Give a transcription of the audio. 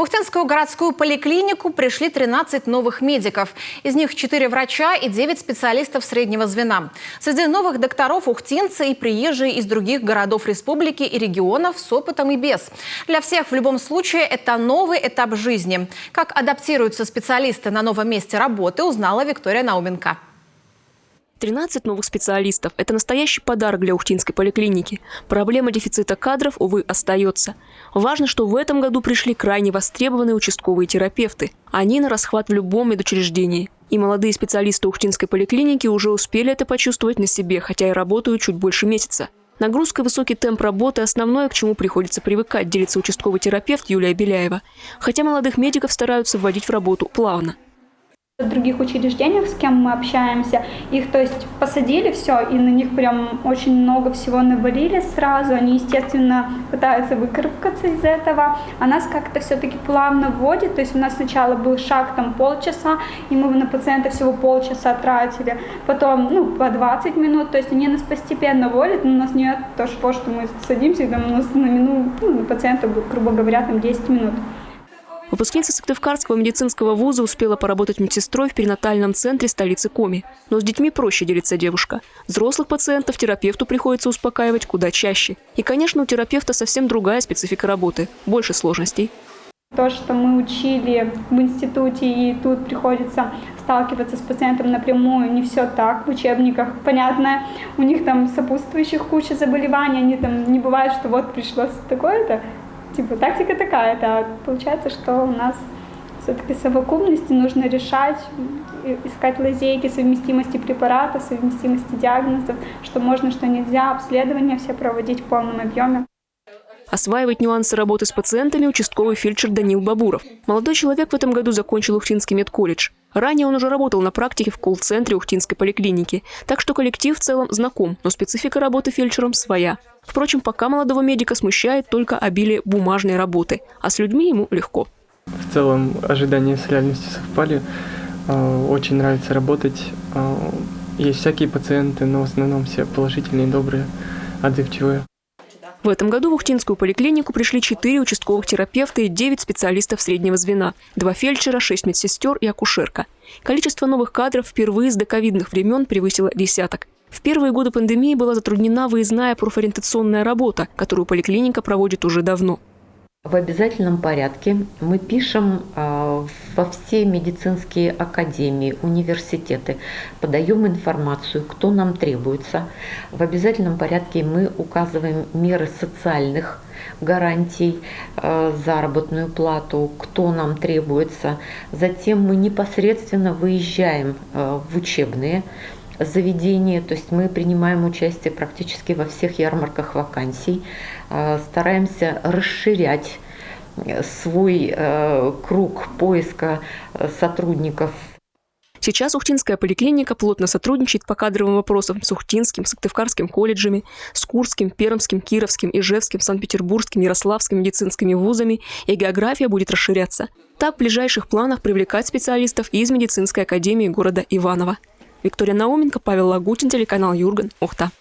В Ухтинскую городскую поликлинику пришли 13 новых медиков. Из них 4 врача и 9 специалистов среднего звена. Среди новых докторов ухтинцы и приезжие из других городов республики и регионов с опытом и без. Для всех в любом случае это новый этап жизни. Как адаптируются специалисты на новом месте работы, узнала Виктория Науменко. 13 новых специалистов – это настоящий подарок для Ухтинской поликлиники. Проблема дефицита кадров, увы, остается. Важно, что в этом году пришли крайне востребованные участковые терапевты. Они на расхват в любом медучреждении. И молодые специалисты Ухтинской поликлиники уже успели это почувствовать на себе, хотя и работают чуть больше месяца. Нагрузка и высокий темп работы – основное, к чему приходится привыкать, делится участковый терапевт Юлия Беляева. Хотя молодых медиков стараются вводить в работу плавно. В других учреждениях, с кем мы общаемся, их, то есть, посадили все, и на них прям очень много всего навалили сразу. Они, естественно, пытаются выкарабкаться из этого. А нас как-то все-таки плавно вводит. То есть у нас сначала был шаг там полчаса, и мы на пациента всего полчаса тратили. Потом, по 20 минут. То есть они нас постепенно вводят, но у нас нет того, что мы садимся, и там у нас на пациента, грубо говоря, там 10 минут. Выпускница Сыктывкарского медицинского вуза успела поработать медсестрой в перинатальном центре столицы Коми. Но с детьми проще, делится девушка. Взрослых пациентов терапевту приходится успокаивать куда чаще. И, конечно, у терапевта совсем другая специфика работы. Больше сложностей. То, что мы учили в институте, и тут приходится сталкиваться с пациентом напрямую, не все так в учебниках. Понятно, у них там сопутствующих куча заболеваний, они там не бывает, что вот пришлось такое-то. Тактика такая-то, а получается, что у нас все-таки совокупности нужно решать, искать лазейки совместимости препарата, совместимости диагнозов, что можно, что нельзя, обследования все проводить в полном объеме. Осваивать нюансы работы с пациентами участковый фельдшер Данил Бабуров. Молодой человек в этом году закончил Ухтинский медколледж. Ранее он уже работал на практике в колл-центре Ухтинской поликлиники. Так что коллектив в целом знаком, но специфика работы фельдшером своя. Впрочем, пока молодого медика смущает только обилие бумажной работы, а с людьми ему легко. В целом ожидания с реальностью совпали. Очень нравится работать. Есть всякие пациенты, но в основном все положительные, добрые, отзывчивые. В этом году в Ухтинскую поликлинику пришли 4 участковых терапевта и 9 специалистов среднего звена, 2 фельдшера, 6 медсестер и акушерка. Количество новых кадров впервые с доковидных времен превысило десяток. В первые годы пандемии была затруднена выездная профориентационная работа, которую поликлиника проводит уже давно. В обязательном порядке мы пишем во все медицинские академии, университеты, подаем информацию, кто нам требуется. В обязательном порядке мы указываем меры социальных гарантий, заработную плату, кто нам требуется. Затем мы непосредственно выезжаем в учебные заведения, то есть мы принимаем участие практически во всех ярмарках вакансий, стараемся расширять свой круг поиска сотрудников. Сейчас Ухтинская поликлиника плотно сотрудничает по кадровым вопросам с Ухтинским, Сыктывкарским колледжами, с Курским, Пермским, Кировским, Ижевским, Санкт-Петербургским, Ярославским медицинскими вузами, и география будет расширяться. Так в ближайших планах привлекать специалистов из медицинской академии города Иваново. Виктория Науменко, Павел Лагутин, телеканал Юрган, Ухта.